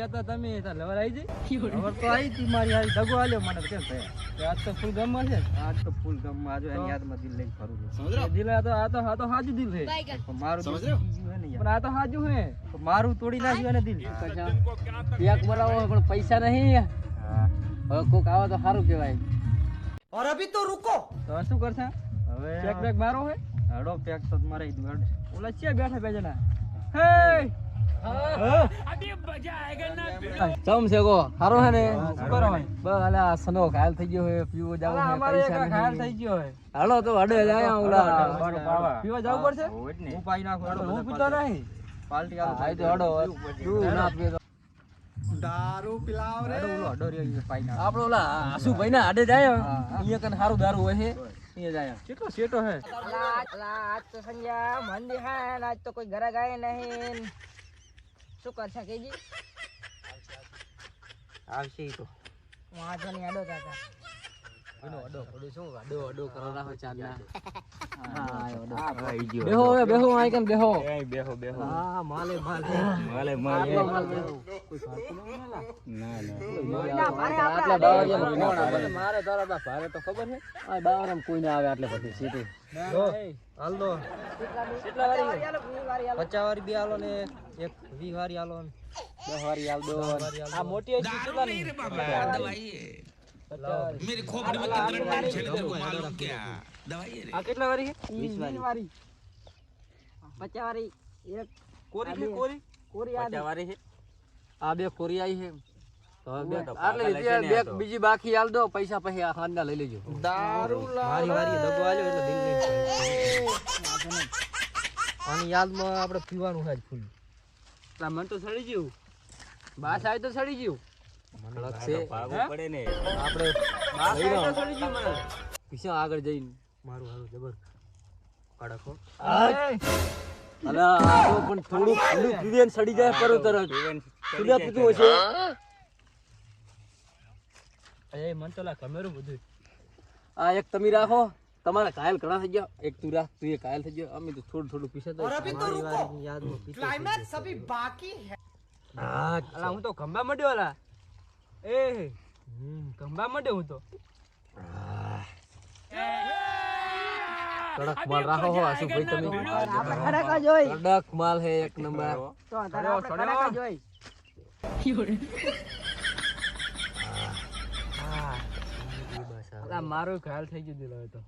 કેતા તમે તાર લવર આવી જઈ લવર તો આવી તી મારી હારી દગો આલ્યો મને કેમ થાય આજ તો ફૂલ ગમમાં છે આજ તો ફૂલ ગમમાં આજો એની યાદમાં દિલ લઈને ફરું છું સમજ રહ્યો દિલ આ તો હાજુ દિલ છે મારું સમજ રહ્યો પણ આ તો હાજુ હે મારું તોડી નાખ્યું એને દિલ એક બોલાવો પણ પૈસા નહીં હવે કોક આવો તો સારું કહેવાય और अभी तो रुको તો શું કરશે હવે ચેક બેક મારો હે હડો પેક તો મારી દઉં હડ ઓલા છે બેઠા બેજના હે અભી મજા આયેગા ના ચમ છે કો હારો હે ને શું કરો ભાઈ બસ આલા સનો ઘાયલ થઈ ગયો હે પીવો જાવ હે પૈસા ઘાયલ થઈ ગયો હે હાલો તો હડે જાય ઓલા પીવા જાવ પડશે હું પાઈ નાખું હું પીતો નહીં પાર્ટી આલો તો હડો તું ના પીતો दारू पिलाव रे હડો રે પાઈ નાખ આપણો ઓલા આસુ ભાઈ ના હડે જાય અહીંયા કન હારું દારૂ હોય હે અહીંયા જાય કેટલો સેટો હે આજ તો સંજ્યા મંદી હે આજ તો કોઈ ઘરે ગાય નહીં શું કરશે કેજી આવશે ઈ તો વાંધો નહીં અડો કાકા એનો અડો પડે શું અડો કરો રાખો ચાંદના બેહો હવે બેહો આઈ કન બેહો બેહો હા માલે માલ બેહો કોઈ ફાટતું નહીં ના આટલા બાવરિયા મારે તારા ભારે તો ખબર છે આ બાવરામ કોઈ ના આવે આટલે પછી સીટી હાલ દો કેટલા વારી 50 વારી બે આલો ને એક 20 વારી આલો ને 10 વારી આલ દો આ મોટી છે કેટલા ની દવાઈ मेरी खोपड़ी में कितना टाइम चले तेरे को मालूम क्या दवाई है आ कितना वारी है 20 वारी 50 વારી એક कोरी है कोरी આ 50 વારી है आ બે કોરી आई है તો બે આટલે લીધી બે બીજી બાકી આલ દો પૈસા પછી આ ખાંડા લઈ લેજો दारू મારી વારી દગો આલ્યો એટલે દિલ લઈ આની યાદમાં આપણે પીવાનું છે ફૂલ એટલે મન તો સડી ગયું બાસ આવી તો સડી ગયું પડે ને આપણે પીછા આગળ જઈને મારું હારું જબર કડકો અલા આ પણ થોડું ઠંડુ પીવેન સડી જાય પર તરત સુલા પીતું હશે એ મન તો લા કમેરું બધું આ એક તમે રાખો તમારા કાયલ ઘણા થઈ ગયા એક તું રાખ તું એ કાયલ થઈ ગયો અમે તો થોડું પીસે તો મારી વારી યાદમાં પીતો क्लाइमैक्स अभी बाकी है હા અલા હું તો ખંભા મળ્યો અલા એ કંબા મળે હું તો કડક માલ રાખો હો આસુ ભાઈ તમે કડક જોઈ કડક માલ હે એક નંબર તો તારા કડક જોઈ આ મારો ઘાયલ થઈ ગયો દિલ હવે તો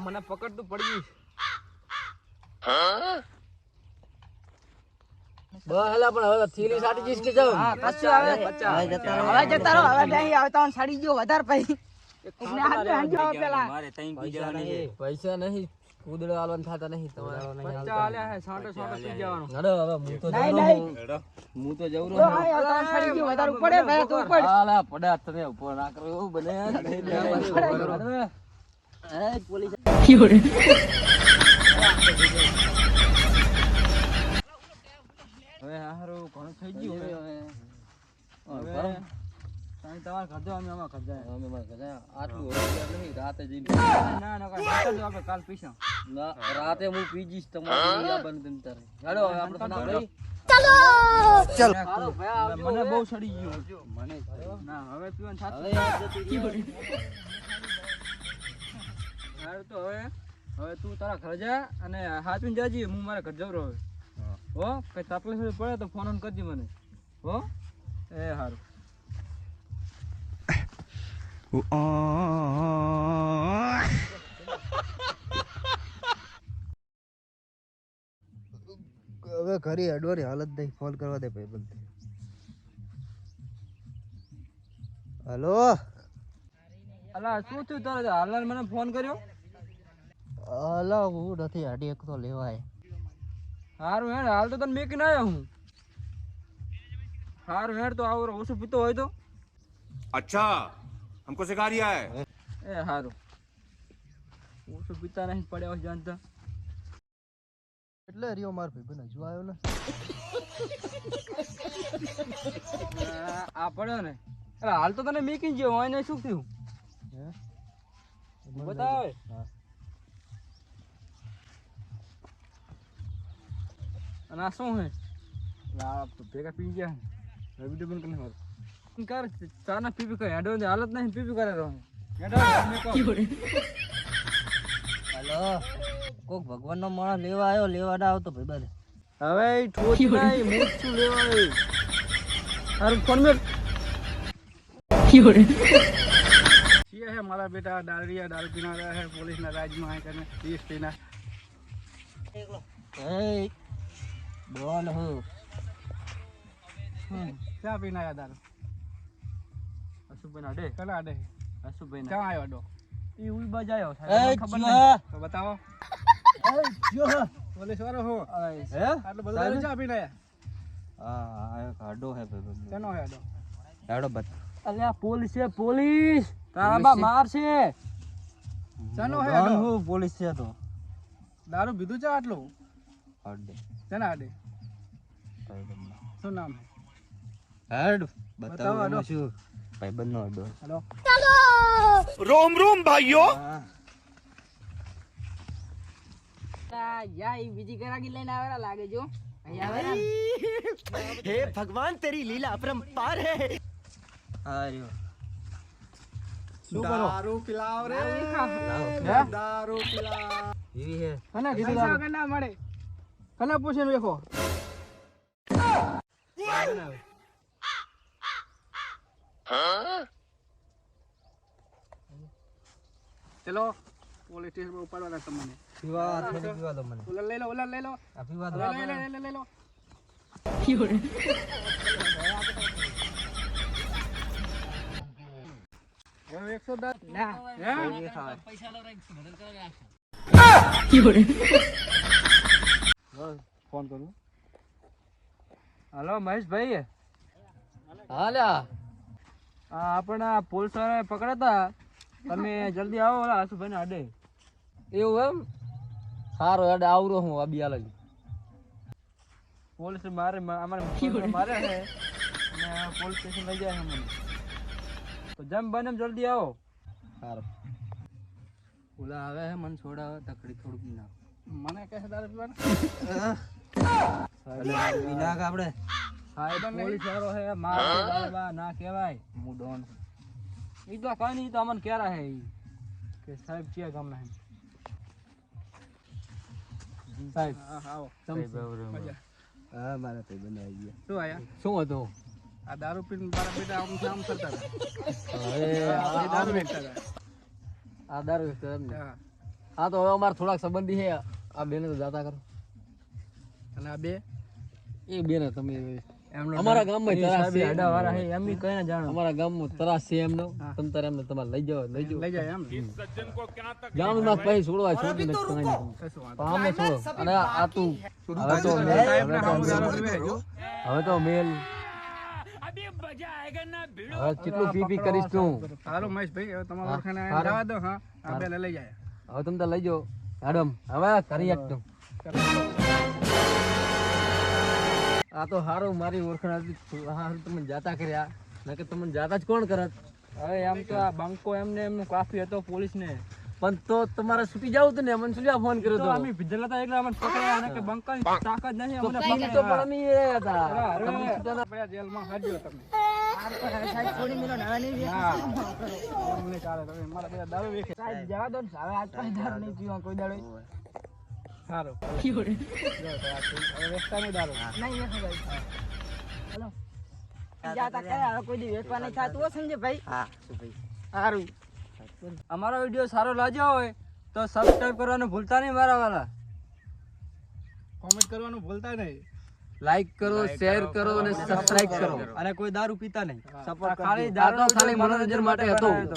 મને પકડતું પડી ગયું બહલા પણ હવે થીલી સાટી જીસ કે જાવ હા કચ્ચો આવે જતા રહો હવે નહીં આવતા સાડી ગયો વધારે પૈ એકને હાથ પેલા મારે તઈ પી જવાની છે પૈસા નહીં કૂદડો આલવાન થાતા નહીં તમારે બચ્ચા આલ્યા હે છાંટો છાંટો પી જવાનું હડો હવે હું તો હું તો જઉં રહો આવતા સાડી ગયો વધારે પડે ભાઈ તું પડ આલા પડા તને ઉપર ના કરો એવું બને એ પોલીસ હવે હારું ઘણું થઈ ગયું હવે સાઈ તમાર કરજો અમે આમાં કરજા અમે માં કરજા આટલું હોય નહીં રાતે જઈને ના આપણે કાલ પીસા ના રાતે હું પીજીશ તમારી આ બંધ તમ તારે હાલો આપણે ના ભાઈ ચાલો મને બહુ સડી ગયું મને ના હવે પીવાનું થાતું હવે હારું તો હવે તું તારા ઘરે જા અને હાચું જાજી હું મારા ઘર જઉં રહ્યો હો કઈ તકલીફ પડે તો ફોન કરજે મને હો એ હારું હવે ઘરે અડવાની હાલત નહીં ફોન કરવા દે ભાઈ બંધ હલો અલા શું થયું તારે હાલને મને ફોન કર્યો હલો હું નથી હાડી એક તો લેવાય હારું હેડ હાલ તો તને મેકીને આવ્યો હું હારું હેડ તો આવો ઓછું પીતો હોય તો अच्छा हमको सिखा रिया है એ હારું ઓછું પીતા નહીં પડ્યા હોય જાણતા એટલે રહ્યો માર ભાઈ બને જો આવ્યો ને આ પડ્યો ને અરે હાલ તો તને મેકીને ગયો હોય ને શું થયું હે બતાવે અને આ શું હે લા તો ભેગા પી ગયા હવે વિડિયો બંધ કરીને કર ચા ના પીપી કરે હેડો હાલત નહીં પીપી કરે રહો હેડો હાલો કોક ભગવાનનો માણસ લેવા આવ્યો લેવા ના આવતો ભાઈ બાદ હવે ઠોચ નહીં મૂક છું લેવા આવી તારું ફોન મેં ये है हमारा बेटा डालरिया डाल पीना रहा है पुलिस ना राज में आए करने डीएसपी ना એ બોલ હું क्या पीना है दारू अशुभ अडे कल अडे अशुभ कहाँ आयो अडो ये उई बजायो એ खबर જો नहीं तो बताओ એ જો पुलिस वालो हो હે आटलो બધો દારૂ ચા પીને હા આ કાઢો હે ભાઈ કેનો હે અડો હેડો બત અલ્યા પોલીસ છે પોલીસ તારા બા માર છે ચાનો હે અડો હું પોલીસ છે તો દારૂ પીધું છે આટલું અડે કેના અડે શું નામ હે હેડ બતાવો બતાવો અડો. શું ભાઈબંધનો અડો હેલો रोम रोम भाइयों યા ઈ બીજી ગરાગી લઈને આવેલા લાગે જો અહીં આવેલા हे भगवान तेरी लीला अपरंपार है આ રહ્યો दारू पिलाओ रे હે दारू पिलाओ એવી હે કને કીધું દારૂ કના મળે કને પૂછીને વેખો ચલો પોલીસ સ્ટેશન પર ઉપાડવાના તમને પીવા થોડી પીવા દો મને ઉલર લઈ લો આ પીવા દો લઈ લો હવે 110 ના હે ફોન કરું હાલો મહેશભાઈ હાલ્યા આપણા પોલીસ વાળાએ પકડ્યા હતા તમે જલ્દી આવો ઓલા આશુભાઈને અડે એવું એમ સારો હેડ આવરો હું આ બિયા લાગી પોલીસ મારે અમારે મારે છે અને પોલીસ સ્ટેશન લઈ જાય છે મને તો જેમ બને એમ જલ્દી આવો સારો ઓલા આવે હે મને છોડાવે તકડી થોડુંક ના મને કહે છે દારૂ પીવાનું વિનાક આપણે સાહેબ પોલીસ વાળો છે માર ના કહેવાય હું ડોન ઈ તો કઈ નહીં તો અમને કેરા હે ઈ કે સાહેબ ક્યાં ગામના હે સાહેબ આવો મજા હા મારા ભાઈબંધ આવી ગયા શું આયા શું હતું આ દારૂ પીને મારા બેટા આમ કરતા હતા હવે એ દારૂ વેચતા હતા આ દારૂ વેચતો એમ ને હા. હા તો હવે અમારા થોડાક સંબંધી છે આ બેને તો જાતા કરો અને આ બે એ બેને તમે એમનો અમારા ગામમાં તરાસ સાહેબ છે આડા વાળા હે એમની કઈ ના જાણો અમારા ગામમાં તરાસ છે એમનો તમ તારે એમને તમારે લઈ જાવ લઈ જાવ લઈ જાય એમ ગામમાં પછી છોડવા છોડી નથી કશું વાંધો આમે છોડો અને આ તું હવે તો સાહેબના સામું દારૂ પીવે જો હવે તો મેલ હવે કેટલું પીપી કરીશ તું સારું મહેશભાઈ હવે તમારા હા, ઓળખાણ સારું. જવા દો હા આ બે લઈ જાય હવે તમે તો લઈ જાઓ મેડમ હવે કરી એકદમ આ તો હારું મારી ઓળખાણ હતી હારું તમે જાતા કર્યા નકર તમને જાતા જ કોણ કરત હવે એમ તો આ બંકો એમને એમનું કાફી હતો પોલીસ ને પણ તો તમારે છૂટી જાવ હતું ને મને શું ફોન કર્યો તો તો અમે ભીજેલા હતા એટલે અમને પકડ્યા અને કે બંકાની તાકાત નહીં તો અમને પીને તો પણ અમે એ હતા અરે, તમે છૂટા આપણે જેલમાં હાજ્યો તમે સાહેબ છોડી મેલો ના નહીં હા અમને ચાલે તમે મારા બધા દારૂ વેચે સાહેબ જવા દો ને હવે આજ પછી દારૂ નહીં પીવા કોઈ દાડો સારું હવે વેચતા નહીં દારૂ નહીં વેચો ભાઈ હલો જાતા કરે હવે કોઈ દી વેચવા નહીં થતું હો સંજયભાઈ હા શું ભાઈ સારું અમારો વિડીયો સારો લાગ્યો હોય તો સબસ્ક્રાઇબ કરવાનું ભૂલતા નહીં મારા વાલા કોમેન્ટ કરવાનું ભૂલતા નહીં લાઈક કરો શેર કરો અને સબસ્ક્રાઇબ કરો અને કોઈ દારૂ પીતા નહીં સપોર્ટ ખાલી ખાલી દારૂ ખાલી મનોરંજન માટે હતો હતો